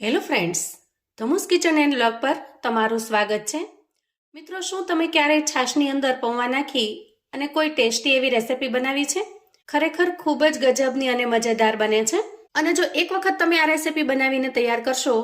Hello friends, ધમુસ kitchen and vlog પર તમારું સ્વાગત છે. મિત્રો, શું તમે ક્યારેય છાશની અંદર પૌવા નાખી અને કોઈ ટેસ્ટી એવી રેસિપી બનાવી છે? ખરેખર ખૂબ જ ગજબની અને મજેદાર બને છે. અને જો એક વખત તમે આ રેસિપી બનાવીને તૈયાર કરશો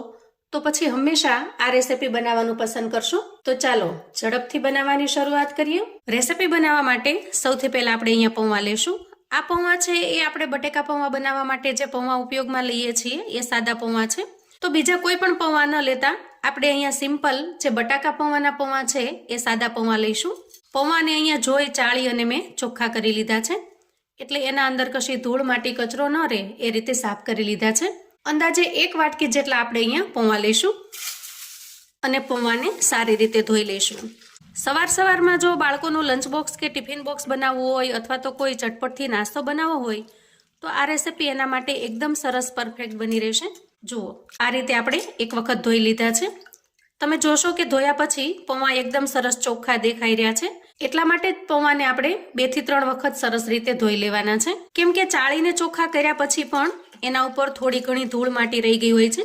તો પછી હંમેશા આ રેસિપી બનાવવાનું પસંદ કરશો. તો ચાલો ઝડપથી બનાવવાની શરૂઆત કરીએ. રેસિપી બનાવવા માટે સૌથી પહેલા આપણે અહીંયા પૌવા લેશું. આ પૌવા છે એ આપણે બટેકા પૌવા બનાવવા માટે જે પૌવા ઉપયોગમાં લઈએ છીએ એ સાદા પૌવા છે. તો બીજા કોઈ પણ પૌવા ન લેતા આપણે અહીંયા સિમ્પલ જે બટાકા પૌવાના પૌવા છે એ સાદા પૌવા લઈશું. પૌવાને અહીંયા જોઈ ચાળી અને મેં ચોખ્ખા કરી લીધા છે, એટલે એના અંદર કશી ધૂળ માટી કચરો ન રહે એ રીતે સાફ કરી લીધા છે. અંદાજે 1 વાટકી જેટલા આપણે અહીંયા પૌવા લઈશું અને પૌવાને સારી રીતે ધોઈ લઈશું. સવારમાં જો બાળકોનું લંચ બોક્સ કે ટિફિન બોક્સ બનાવવું હોય અથવા તો કોઈ ચટપટથી નાસ્તો બનાવવો હોય તો આ રેસિપી એના માટે એકદમ સરસ પરફેક્ટ બની રહેશે. જુઓ, આ રીતે આપણે એક વખત ધોઈ લીધા છે. તમે જોશો કે ધોયા પછી પૌવા એકદમ સરસ ચોખ્ખા દેખાઈ રહ્યા છે. એટલા માટે જ પૌવાને આપણે 2 થી 3 વખત સરસ રીતે ધોઈ લેવાના છે, કેમ કે ચાળીને ચોખ્ખા કર્યા પછી પણ એના ઉપર થોડી ઘણી ધૂળ માટી રહી ગઈ હોય છે,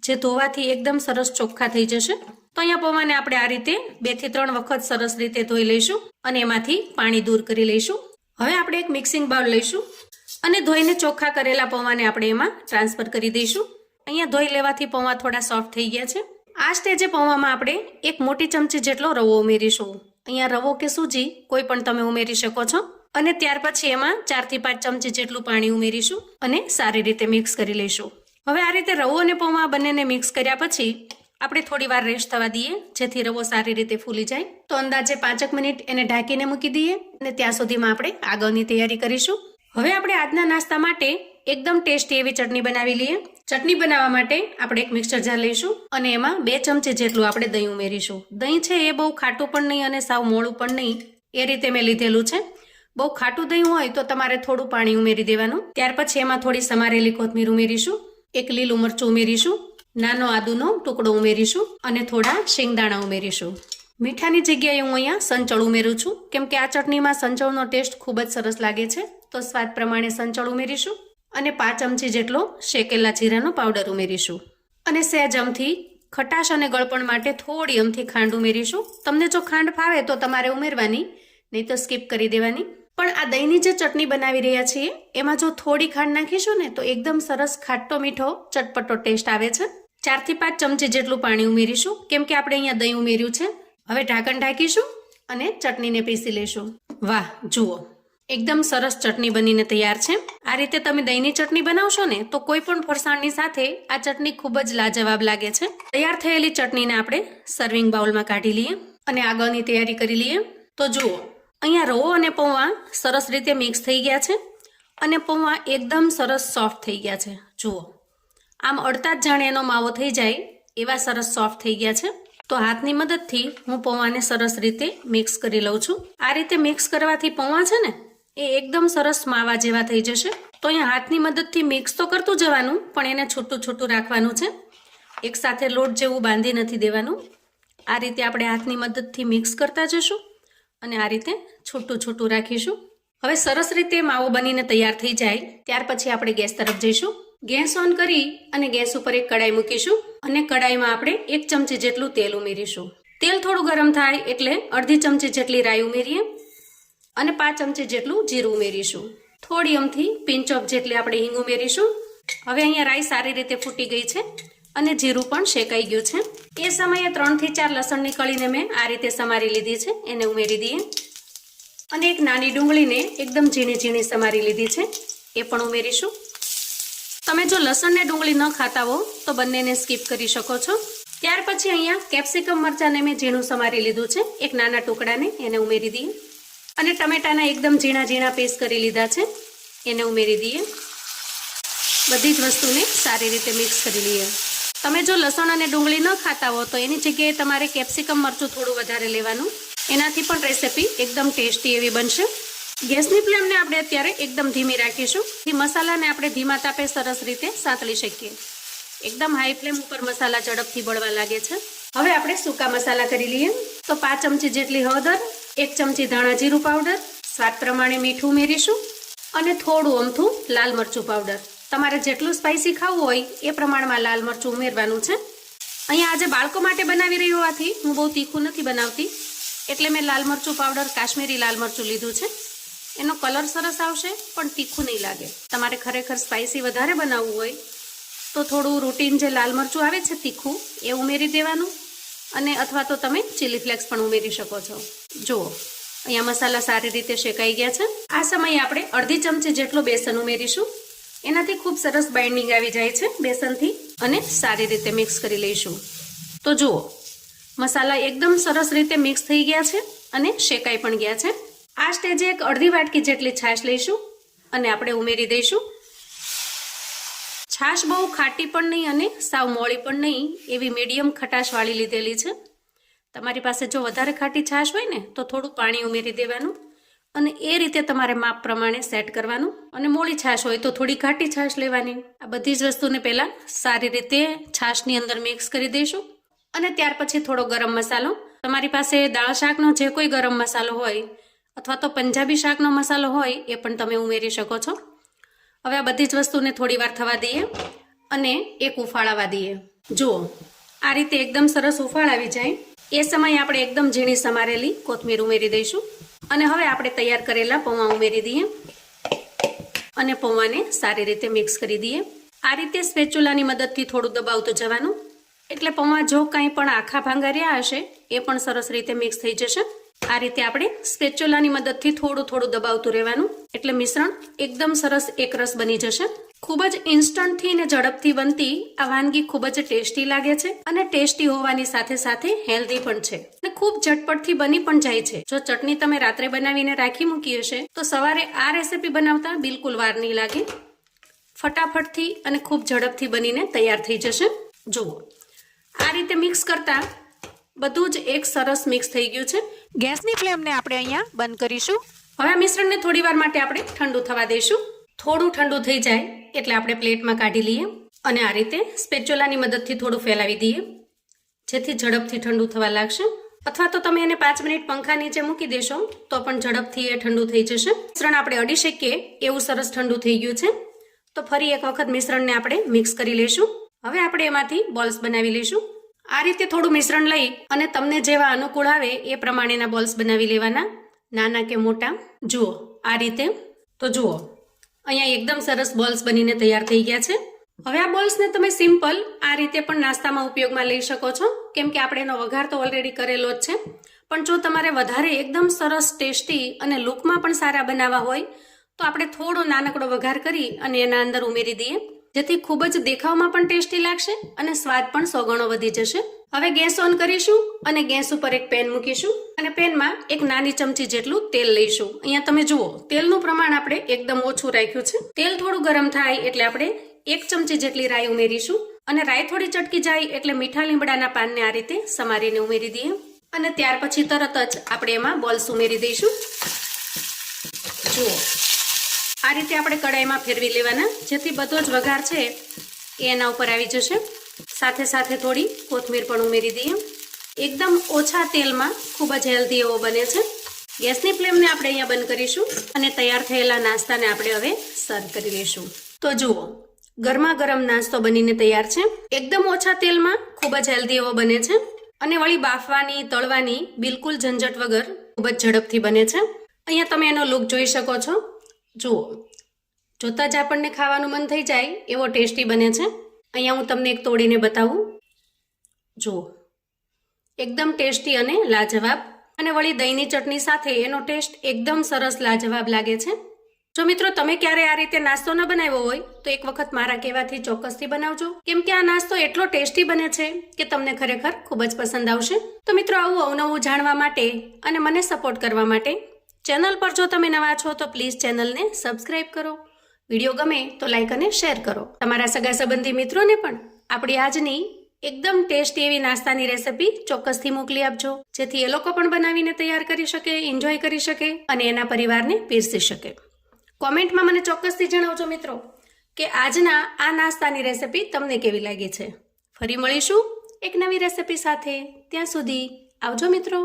જે ધોવાથી એકદમ સરસ ચોખ્ખા થઈ જશે. તો અહીંયા પૌવાને આપણે આ રીતે 2 થી 3 વખત સરસ રીતે ધોઈ લઈશું અને એમાંથી પાણી દૂર કરી લઈશું. હવે આપણે એક મિક્સિંગ બાઉલ લઈશું અને ધોઈને ચોખ્ખા કરેલા પૌવાને આપણે એમાં ટ્રાન્સફર કરી દઈશું. અહીંયા ધોઈ લેવાથી પૌવા થોડા સોફ્ટ થઈ ગયા છે. આ સ્ટેજે પૌવામાં આપણે 1 મોટી ચમચી જેટલો રવો ઉમેરીશું. અહીંયા રવો કે સૂજી કોઈ પણ તમે ઉમેરી શકો છો. અને ત્યાર પછી એમાં 4 થી 5 ચમચી જેટલું પાણી ઉમેરીશું અને સારી રીતે મિક્સ કરી લઈશું. હવે આ રીતે રવો અને પૌવા બંનેને મિક્સ કર્યા પછી આપણે થોડી વાર રેસ્ટ થવા દઈએ, જેથી રવો સારી રીતે ફૂલી જાય. તો અંદાજે 5 મિનિટ એને ઢાંકીને મૂકી દઈએ અને ત્યાં સુધીમાં આપણે આગળની તૈયારી કરીશું. હવે આપણે આજના નાસ્તા માટે એકદમ ટેસ્ટી એવી ચટણી બનાવી લઈએ. ચટણી બનાવવા માટે આપણે એક મિક્સર જાર લઈશું અને એમાં 2 ચમચી જેટલું આપણે દહીં ઉમેરીશું. દહીં છે એ બહુ ખાટું પણ નહીં અને સાવ મોળું પણ નહીં, એ રીતે મેં લીધેલું છે. બહુ ખાટું દહીં હોય તો તમારે થોડું પાણી ઉમેરી દેવાનું. ત્યાર પછી એમાં થોડી સમારેલી કોથમીર ઉમેરીશું, 1 લીલું મરચું ઉમેરીશું, નાનો આદુનો ટુકડો ઉમેરીશું અને થોડા શેંગદાણા ઉમેરીશું. મીઠાની જગ્યાએ હું અહીંયા સંચળ ઉમેરું છું, કેમ કે આ ચટણીમાં સંચળનો ટેસ્ટ ખૂબ જ સરસ લાગે છે. તો સ્વાદ પ્રમાણે સંચળ ઉમેરીશું અને 5 ચમચી જેટલો શેકેલા જીરાનો પાવડર ઉમેરીશું અને સહેજ અમથી ખટાશ અને ગળપણ માટે થોડી અમથી ખાંડ ઉમેરીશું. તમને જો ખાંડ ફાવે તો તમારે ઉમેરવાની, નહીં તો સ્કીપ કરી દેવાની. પણ આ દહીંની જે ચટણી બનાવી રહ્યા છીએ એમાં જો થોડી ખાંડ નાખીશું ને તો એકદમ સરસ ખાટો મીઠો ચટપટો ટેસ્ટ આવે છે. 4 થી 5 ચમચી જેટલું પાણી ઉમેરીશું, કેમ કે આપણે અહીંયા દહીં ઉમેર્યું છે. હવે ઢાંકણ ઢાંકીશું અને ચટણીને પીસી લેશું. વાહ, જુઓ, એકદમ સરસ ચટણી બનીને તૈયાર છે. આ રીતે તમે દહીંની ચટણી બનાવશો ને તો કોઈ પણ ફરસાણની સાથે આ ચટણી ખૂબ જ લાજવાબ લાગે છે. તૈયાર થયેલી ચટણીને આપણે સર્વિંગ બાઉલમાં કાઢી લઈએ અને આગળની તૈયારી કરી લઈએ. તો જુઓ, અહીંયા રવો અને પૌવા સરસ રીતે મિક્સ થઈ ગયા છે અને પૌવા એકદમ સરસ સોફ્ટ થઈ ગયા છે. જુઓ, આમ અડતા જ જાણે એનો માવો થઈ જાય એવા સરસ સોફ્ટ થઈ ગયા છે. તો હાથની મદદથી હું પૌવાને સરસ રીતે મિક્સ કરી લઉં છું. આ રીતે મિક્સ કરવાથી પૌવા છે ને એ એકદમ સરસ માવા જેવા થઈ જશે. તો અહીંયા હાથની મદદથી મિક્સ તો કરતું જવાનું, પણ એને છૂટું છૂટું રાખવાનું છે. એકસાથે લોટ જેવું બાંધી નથી દેવાનું. આ રીતે આપણે હાથની મદદથી મિક્સ કરતા જશું અને આ રીતે છૂટું છૂટું રાખીશું. હવે સરસ રીતે માવો બનીને તૈયાર થઈ જાય ત્યાર પછી આપણે ગેસ તરફ જઈશું. ગેસ ઓન કરી અને ગેસ ઉપર એક કડાઈ મૂકીશું અને કડાઈમાં આપણે 1 ચમચી જેટલું તેલ ઉમેરીશું. તેલ થોડું ગરમ થાય એટલે અડધી ચમચી જેટલી રાઈ ઉમેરીએ અને 5 ચમચી જેટલું જીરું ઉમેરીશું. થોડી અમથી પિંચ ઓફ જેટલી આપણે હિંગ ઉમેરીશું. હવે અહીંયા રાઈ સારી રીતે ફૂટી ગઈ છે અને જીરું પણ શેકાઈ ગયું છે. એ સમયે 3 થી 4 લસણની કળીને મેં આ રીતે સમારી લીધી છે, એને ઉમેરી દઈએ. અને એક નાની ડુંગળીને એકદમ ઝીણી ઝીણી સમારી લીધી છે, એ પણ ઉમેરીશું. તમે જો લસણ ને ડુંગળી ન ખાતા હો તો બંનેને સ્કીપ કરી શકો છો. ત્યાર પછી અહીંયા કેપ્સિકમ મરચાંને મેં ઝીણું સમારી લીધું છે, એક નાના ટુકડાને એને ઉમેરી દઈએ. અને ટમેટાના એકદમ ઝીણા ઝીણા પેસ્ટ કરી લીધા છે, એને ઉમેરી દઈએ. બધી જ વસ્તુને સારી રીતે મિક્સ કરી લઈએ. તમે જો લસણ અને ડુંગળી ન ખાતા હો તો એની જગ્યાએ તમારે કેપ્સિકમ મરચું થોડું વધારે લેવાનું. એનાથી પણ રેસિપી એકદમ ટેસ્ટી એવી બનશે. ગેસની ફ્લેમને આપણે અત્યારે એકદમ ધીમી રાખીશું. એ મસાલાને આપણે ધીમા તાપે સરસ રીતે સાંતળી શકીએ. એકદમ હાઈ ફ્લેમ ઉપર મસાલા ઝડપથી બળવા લાગે છે. હવે આપણે સૂકા મસાલા કરી લઈએ. તો 5 ચમચી જેટલી હળદર, 1 ચમચી ધાણા જીરું પાવડર, સ્વાદ પ્રમાણે મીઠું ઉમેરીશું અને થોડું અમથું લાલ મરચું પાવડર. તમારે જેટલું સ્પાઇસી ખાવું હોય એ પ્રમાણમાં લાલ મરચું ઉમેરવાનું છે. અહીંયા આજે બાળકો માટે બનાવી રહી હોવાથી હું બહુ તીખું નથી બનાવતી, એટલે મેં લાલ મરચું પાવડર કાશ્મીરી લાલ મરચું લીધું છે. એનો કલર સરસ આવશે પણ તીખું નહીં લાગે. તમારે ખરેખર સ્પાઇસી વધારે બનાવવું હોય તો થોડું રૂટીન જે લાલ મરચું આવે છે તીખું એ ઉમેરી દેવાનું, અને અથવા તો તમે ચીલી ફ્લેક્સ પણ ઉમેરી શકો છો. જુઓ અહીંયા મસાલા સારી રીતે શેકાઈ ગયા છે. આ સમયે આપણે અડધી ચમચી જેટલું બેસન ઉમેરીશું. એનાથી ખૂબ સરસ બાઇન્ડિંગ આવી જાય છે બેસનથી, અને સારી રીતે મિક્સ કરી લઈશું. તો જુઓ મસાલા એકદમ સરસ રીતે મિક્સ થઈ ગયા છે અને શેકાઈ પણ ગયા છે. આ સ્ટેજે એક અડધી વાટકી જેટલી છાશ લઈશું અને આપણે ઉમેરી દઈશું. છાશ બહુ ખાટી પણ નહીં અને સાવ મોળી પણ નહીં, એવી મીડિયમ ખટાશવાળી લીધેલી છે. તમારી પાસે જો વધારે ખાટી છાશ હોય ને તો થોડું પાણી ઉમેરી દેવાનું, અને એ રીતે તમારે માપ પ્રમાણે સેટ કરવાનું. અને મોળી છાશ હોય તો થોડી ઘાટી છાશ લેવાની. આ બધી જ વસ્તુને પહેલાં સારી રીતે છાશની અંદર મિક્સ કરી દઈશું. અને ત્યાર પછી થોડો ગરમ મસાલો, તમારી પાસે દાળ શાકનો જે કોઈ ગરમ મસાલો હોય અથવા તો પંજાબી શાકનો મસાલો હોય એ પણ તમે ઉમેરી શકો છો. હવે આ બધી જ વસ્તુને થોડી વાર થવા દઈએ અને એક ઉફાળ આવવા દઈએ. જુઓ આ રીતે એકદમ સરસ ઉફાળ આવી જાય એ સમયે આપણે એકદમ ઝીણી સમારેલી કોથમીર ઉમેરી દઈશું. અને હવે આપણે તૈયાર કરેલા પૌવા ઉમેરી દઈએ અને પૌવાને સારી રીતે મિક્સ કરી દઈએ. આ રીતે સ્પેચ્યુલાની મદદથી થોડું દબાવતું જવાનું, એટલે પૌવા જો કંઈ પણ આખા ભાંગા રહ્યા હશે એ પણ સરસ રીતે મિક્સ થઈ જશે. આ રીતે આપણે સ્પેચ્યુલાની મદદથી થોડું થોડું દબાવતું રહેવાનું, એટલે મિશ્રણ એકદમ સરસ એકરસ બની જશે. ખૂબ જ ઇન્સ્ટન્ટથી ને ઝડપથી બનતી આ વાનગી ખૂબ જ ટેસ્ટી લાગે છે, અને ટેસ્ટી હોવાની સાથે સાથે હેલ્ધી પણ છે, અને ખૂબ ઝટપટથી બની પણ જાય છે. જો ચટણી તમે રાત્રે બનાવીને રાખી મૂકી હશે તો સવારે આ રેસીપી બનાવતા બિલકુલ વાર નહીં લાગે. ફટાફટથી અને ખૂબ ઝડપથી બનીને તૈયાર થઈ જશે. જુઓ આ રીતે મિક્સ કરતા બધું જ એક સરસ મિક્સ થઈ ગયું છે. ગેસની ફ્લેમને આપણે અહીંયા બંધ કરીશું. હવે આ મિશ્રણને થોડી વાર માટે આપણે ઠંડુ થવા દઈશું. થોડું ઠંડુ થઈ જાય એટલે આપણે પ્લેટમાં કાઢી લઈએ અને આ રીતે સ્પેચ્યુલાની મદદથી થોડું ફેલાવી દઈએ, જેથી ઝડપથી ઠંડુ થવા લાગશે. અથવા તો તમે એને 5 મિનિટ પંખા નીચે મૂકી દેશો તો પણ ઝડપથી એ ઠંડુ થઈ જશે. મિશ્રણ આપણે અડી શકીએ એવું સરસ ઠંડુ થઈ ગયું છે. તો ફરી એક વખત મિશ્રણને આપણે મિક્સ કરી લઈશું. હવે આપણે એમાંથી બોલ્સ બનાવી લઈશું. આ રીતે થોડું મિશ્રણ લઈ અને તમને જેવા અનુકૂળ આવે એ પ્રમાણેના બોલ્સ બનાવી લેવાના, નાના કે મોટા. જુઓ આ રીતે. તો જુઓ અહીંયા એકદમ સરસ બોલ્સ બનીને તૈયાર થઈ ગયા છે. હવે આ બોલ્સને તમે સિમ્પલ આ રીતે પણ નાસ્તામાં ઉપયોગમાં લઈ શકો છો, કેમ કે આપણે એનો વઘાર તો ઓલરેડી કરેલો જ છે. પણ જો તમારે વધારે એકદમ સરસ ટેસ્ટી અને લુકમાં પણ સારા બનાવવા હોય તો આપણે થોડો નાનકડો વઘાર કરી અને એના અંદર ઉમેરી દઈએ, જેથી ખૂબ જ દેખાવમાં પણ ટેસ્ટી લાગશે અને સ્વાદ પણ 100 ગણો વધી જશે. હવે ગેસ ઓન કરીશું અને ગેસ ઉપર એક પેન મૂકીશું અને પેનમાં એક નાની ચમચી જેટલું તેલ લઈશું. અહીંયા તમે જુઓ તેલનું પ્રમાણ આપણે એકદમ ઓછું રાખ્યું છે. તેલ થોડું ગરમ થાય એટલે આપણે 1 ચમચી જેટલી રાઈ ઉમેરીશું, અને રાઈ થોડી ચટકી જાય એટલે મીઠા લીમડાના પાનને આ રીતે સમારીને ઉમેરી દઈએ, અને ત્યાર પછી તરત જ આપણે એમાં બોલ્સ ઉમેરી દઈશું. જુઓ આ રીતે આપણે કડાઈમાં ફેરવી લેવાના, જેથી બધો જ વઘાર છે એ એના ઉપર આવી જશે. સાથે સાથે થોડી કોથમીર પણ ઉમેરી દઈએ. એકદમ ઓછા તેલમાં ખૂબ જ હેલ્ધી એવો બને છે. ગેસની ફ્લેમને આપણે અહીંયા બંધ કરીશું અને તૈયાર થયેલા નાસ્તાને આપણે હવે સર્વ કરી લઈશું. તો જુઓ ગરમા ગરમ નાસ્તો બનીને તૈયાર છે. એકદમ ઓછા તેલમાં ખૂબ જ હેલ્ધી એવો બને છે, અને વળી બાફવાની તળવાની બિલકુલ ઝંઝટ વગર ખૂબ જ ઝડપથી બને છે. અહીંયા તમે એનો લુક જોઈ શકો છો. જુઓ જોતા જ આપણને ખાવાનું મન થઈ જાય એવો ટેસ્ટી બને છે. અહીંયા હું તમને એક તોડીને બતાવું. જુઓ એકદમ ટેસ્ટી અને લાજવાબ, અને વળી દહીંની ચટણી સાથે એનો ટેસ્ટ એકદમ સરસ લાજવાબ લાગે છે. જો મિત્રો તમે ક્યારે આ રીતે નાસ્તો ન બનાવ્યો હોય તો એક વખત મારા કહેવાથી ચોક્કસથી બનાવજો, કેમ કે આ નાસ્તો એટલો ટેસ્ટી બને છે કે તમને ખરેખર ખૂબ જ પસંદ આવશે. તો મિત્રો આવું અવનવું જાણવા માટે અને મને સપોર્ટ કરવા માટે ચેનલ પર જો તમે નવા છો તો પ્લીઝ ચેનલને સબસ્ક્રાઇબ કરો. વિડીયો ગમે તો લાઈક અને શેર કરો. તમારા સગા સંબંધી મિત્રોને પણ આપણી આજની એકદમ ટેસ્ટી એવી નાસ્તાની રેસિપી ચોક્કસથી મોકલી આપજો, જેથી એ લોકો પણ બનાવીને તૈયાર કરી શકે, એન્જોય કરી શકે અને એના પરિવારને પીરસી શકે. કોમેન્ટમાં મને ચોક્કસથી જણાવજો મિત્રો કે આજના આ નાસ્તાની રેસિપી તમને કેવી લાગી છે. ફરી મળીશું એક નવી રેસિપી સાથે. ત્યાં સુધી આવજો મિત્રો.